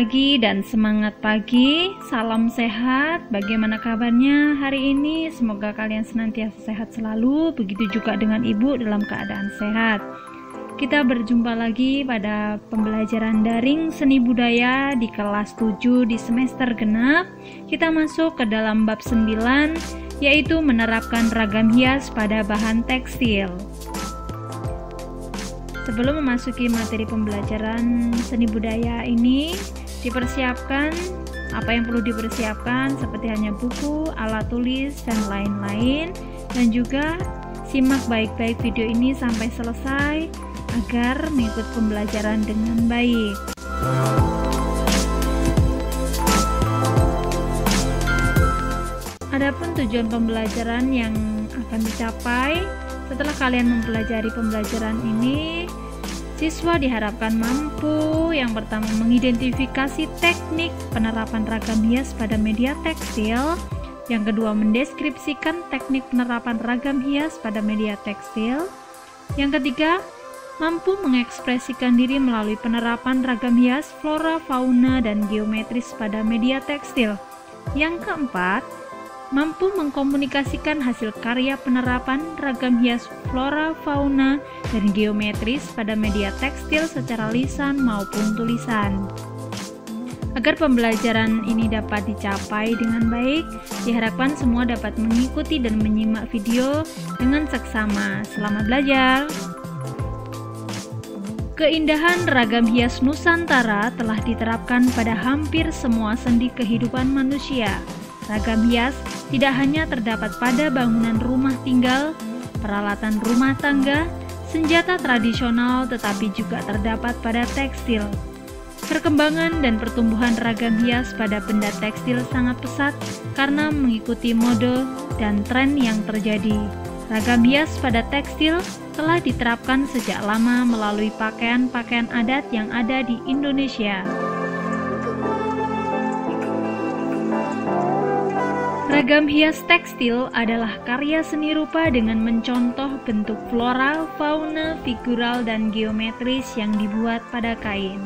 pagi dan semangat pagi, salam sehat. Bagaimana kabarnya hari ini? Semoga kalian senantiasa sehat selalu, begitu juga dengan ibu dalam keadaan sehat. Kita berjumpa lagi pada pembelajaran daring seni budaya di kelas 7 di semester genap. Kita masuk ke dalam bab 9, yaitu menerapkan ragam hias pada bahan tekstil. Sebelum memasuki materi pembelajaran seni budaya ini, dipersiapkan apa yang perlu dipersiapkan seperti hanya buku, alat tulis, dan lain-lain. Dan juga simak baik-baik video ini sampai selesai agar mengikuti pembelajaran dengan baik. Adapun tujuan pembelajaran yang akan dicapai setelah kalian mempelajari pembelajaran ini, siswa diharapkan mampu yang pertama mengidentifikasi teknik penerapan ragam hias pada media tekstil, yang kedua mendeskripsikan teknik penerapan ragam hias pada media tekstil, yang ketiga mampu mengekspresikan diri melalui penerapan ragam hias flora, fauna, dan geometris pada media tekstil, yang keempat mampu mengkomunikasikan hasil karya penerapan ragam hias flora, fauna, dan geometris pada media tekstil secara lisan maupun tulisan. Agar pembelajaran ini dapat dicapai dengan baik, diharapkan semua dapat mengikuti dan menyimak video dengan seksama. Selamat belajar! Keindahan ragam hias Nusantara telah diterapkan pada hampir semua sendi kehidupan manusia. Ragam hias tidak hanya terdapat pada bangunan rumah tinggal, peralatan rumah tangga, senjata tradisional, tetapi juga terdapat pada tekstil. Perkembangan dan pertumbuhan ragam hias pada benda tekstil sangat pesat karena mengikuti mode dan tren yang terjadi. Ragam hias pada tekstil telah diterapkan sejak lama melalui pakaian-pakaian adat yang ada di Indonesia. Ragam hias tekstil adalah karya seni rupa dengan mencontoh bentuk flora, fauna, figural, dan geometris yang dibuat pada kain.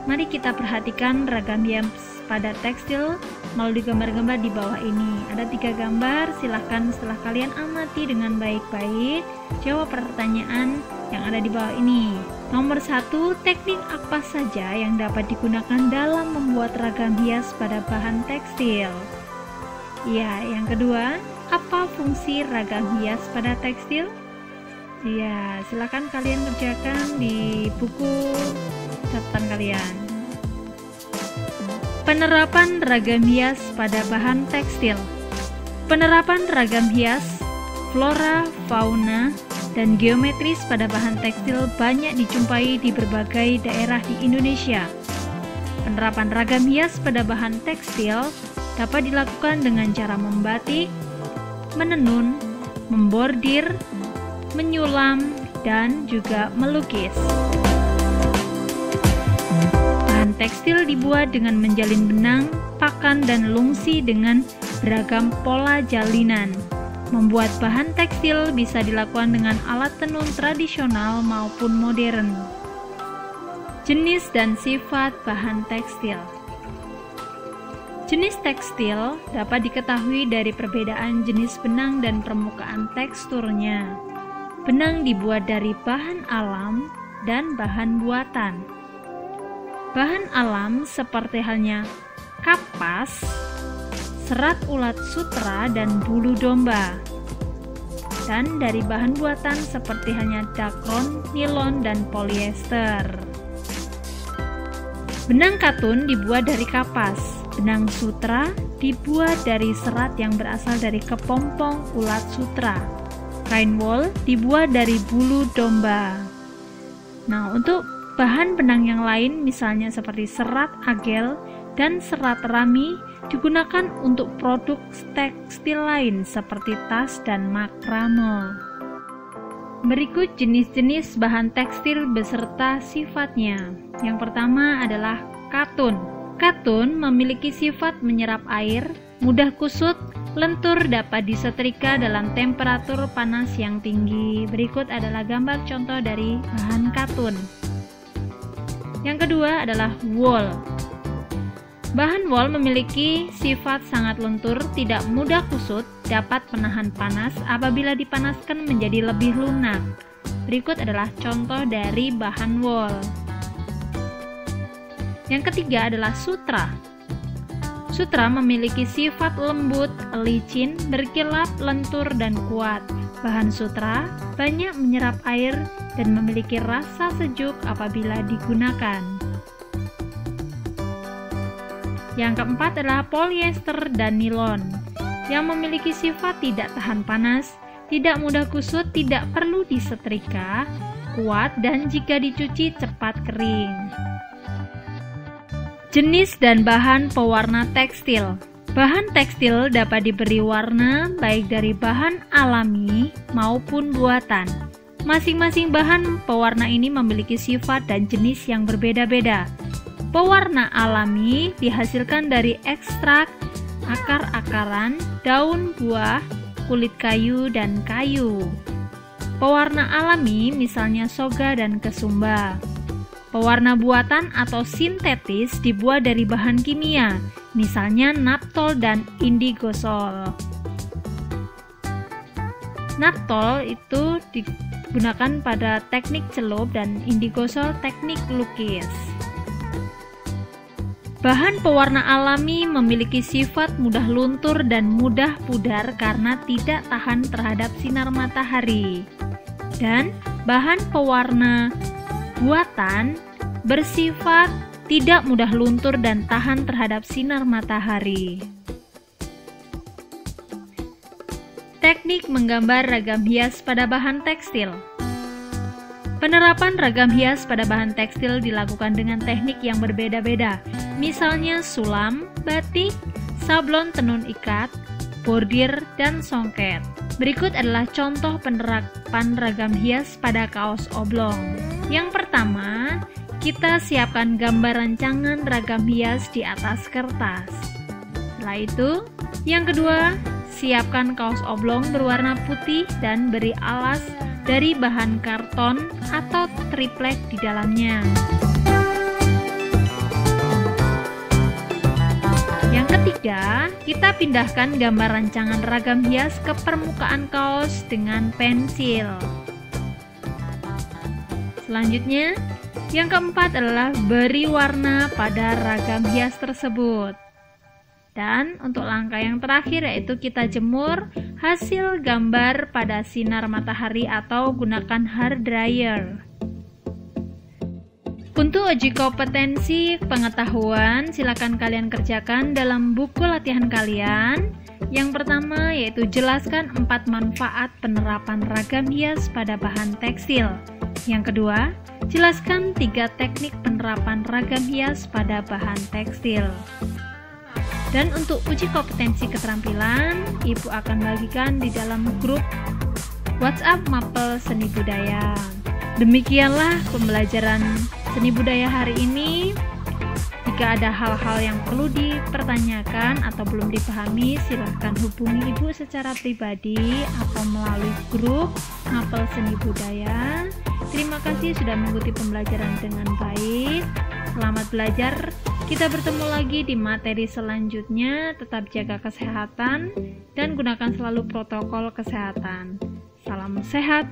Mari kita perhatikan ragam hias pada tekstil melalui gambar-gambar di bawah ini. Ada 3 gambar, silahkan setelah kalian amati dengan baik-baik, jawab pertanyaan yang ada di bawah ini. Nomor 1, teknik apa saja yang dapat digunakan dalam membuat ragam hias pada bahan tekstil? Ya, yang kedua, apa fungsi ragam hias pada tekstil? Ya, silakan kalian kerjakan di buku catatan kalian. Penerapan ragam hias pada bahan tekstil. Penerapan ragam hias, flora, fauna, dan geometris pada bahan tekstil banyak dijumpai di berbagai daerah di Indonesia. Penerapan ragam hias pada bahan tekstil dapat dilakukan dengan cara membatik, menenun, membordir, menyulam, dan juga melukis. Bahan tekstil dibuat dengan menjalin benang, pakan, dan lungsi dengan beragam pola jalinan. Membuat bahan tekstil bisa dilakukan dengan alat tenun tradisional maupun modern. Jenis dan sifat bahan tekstil. Jenis tekstil dapat diketahui dari perbedaan jenis benang dan permukaan teksturnya. Benang dibuat dari bahan alam dan bahan buatan. Bahan alam seperti halnya kapas, serat ulat sutra, dan bulu domba. Dan dari bahan buatan seperti halnya dakron, nilon, dan polyester. Benang katun dibuat dari kapas. Benang sutra dibuat dari serat yang berasal dari kepompong ulat sutra. Kain wol dibuat dari bulu domba. Nah, untuk bahan benang yang lain misalnya seperti serat agel dan serat rami digunakan untuk produk tekstil lain seperti tas dan makrame. Berikut jenis-jenis bahan tekstil beserta sifatnya. Yang pertama adalah katun. Katun memiliki sifat menyerap air, mudah kusut, lentur, dapat disetrika dalam temperatur panas yang tinggi. Berikut adalah gambar contoh dari bahan katun. Yang kedua adalah wool. Bahan wool memiliki sifat sangat lentur, tidak mudah kusut, dapat menahan panas apabila dipanaskan menjadi lebih lunak. Berikut adalah contoh dari bahan wool. Yang ketiga adalah sutra. Sutra memiliki sifat lembut, licin, berkilap, lentur, dan kuat. Bahan sutra banyak menyerap air dan memiliki rasa sejuk apabila digunakan. Yang keempat adalah polyester dan nilon, yang memiliki sifat tidak tahan panas, tidak mudah kusut, tidak perlu disetrika, kuat, dan jika dicuci cepat kering. Jenis dan bahan pewarna tekstil. Bahan tekstil dapat diberi warna baik dari bahan alami maupun buatan. Masing-masing bahan pewarna ini memiliki sifat dan jenis yang berbeda-beda. Pewarna alami dihasilkan dari ekstrak, akar-akaran, daun buah, kulit kayu, dan kayu. Pewarna alami misalnya soga dan kesumba. Pewarna buatan atau sintetis dibuat dari bahan kimia, misalnya naptol dan indigosol. Naptol itu digunakan pada teknik celup dan indigosol teknik lukis. Bahan pewarna alami memiliki sifat mudah luntur dan mudah pudar karena tidak tahan terhadap sinar matahari. Dan bahan pewarna buatan bersifat tidak mudah luntur dan tahan terhadap sinar matahari. Teknik menggambar ragam hias pada bahan tekstil. Penerapan ragam hias pada bahan tekstil dilakukan dengan teknik yang berbeda-beda, misalnya sulam, batik, sablon tenun ikat, bordir, dan songket. Berikut adalah contoh penerapan ragam hias pada kaos oblong. Yang pertama, kita siapkan gambar rancangan ragam hias di atas kertas. Setelah itu, yang kedua, siapkan kaos oblong berwarna putih dan beri alas dari bahan karton atau triplek di dalamnya. Yang ketiga, kita pindahkan gambar rancangan ragam hias ke permukaan kaos dengan pensil. Selanjutnya, yang keempat adalah beri warna pada ragam hias tersebut. Dan untuk langkah yang terakhir yaitu kita jemur hasil gambar pada sinar matahari atau gunakan hair dryer. Untuk uji kompetensi pengetahuan, silakan kalian kerjakan dalam buku latihan kalian. Yang pertama yaitu jelaskan 4 manfaat penerapan ragam hias pada bahan tekstil. Yang kedua, jelaskan 3 teknik penerapan ragam hias pada bahan tekstil. Dan untuk uji kompetensi keterampilan, Ibu akan bagikan di dalam grup WhatsApp Mapel Seni Budaya. Demikianlah pembelajaran seni budaya hari ini. Jika ada hal-hal yang perlu dipertanyakan atau belum dipahami, silahkan hubungi Ibu secara pribadi atau melalui grup Mapel Seni Budaya. Terima kasih sudah mengikuti pembelajaran dengan baik. Selamat belajar. Kita bertemu lagi di materi selanjutnya. Tetap jaga kesehatan dan gunakan selalu protokol kesehatan. Salam sehat.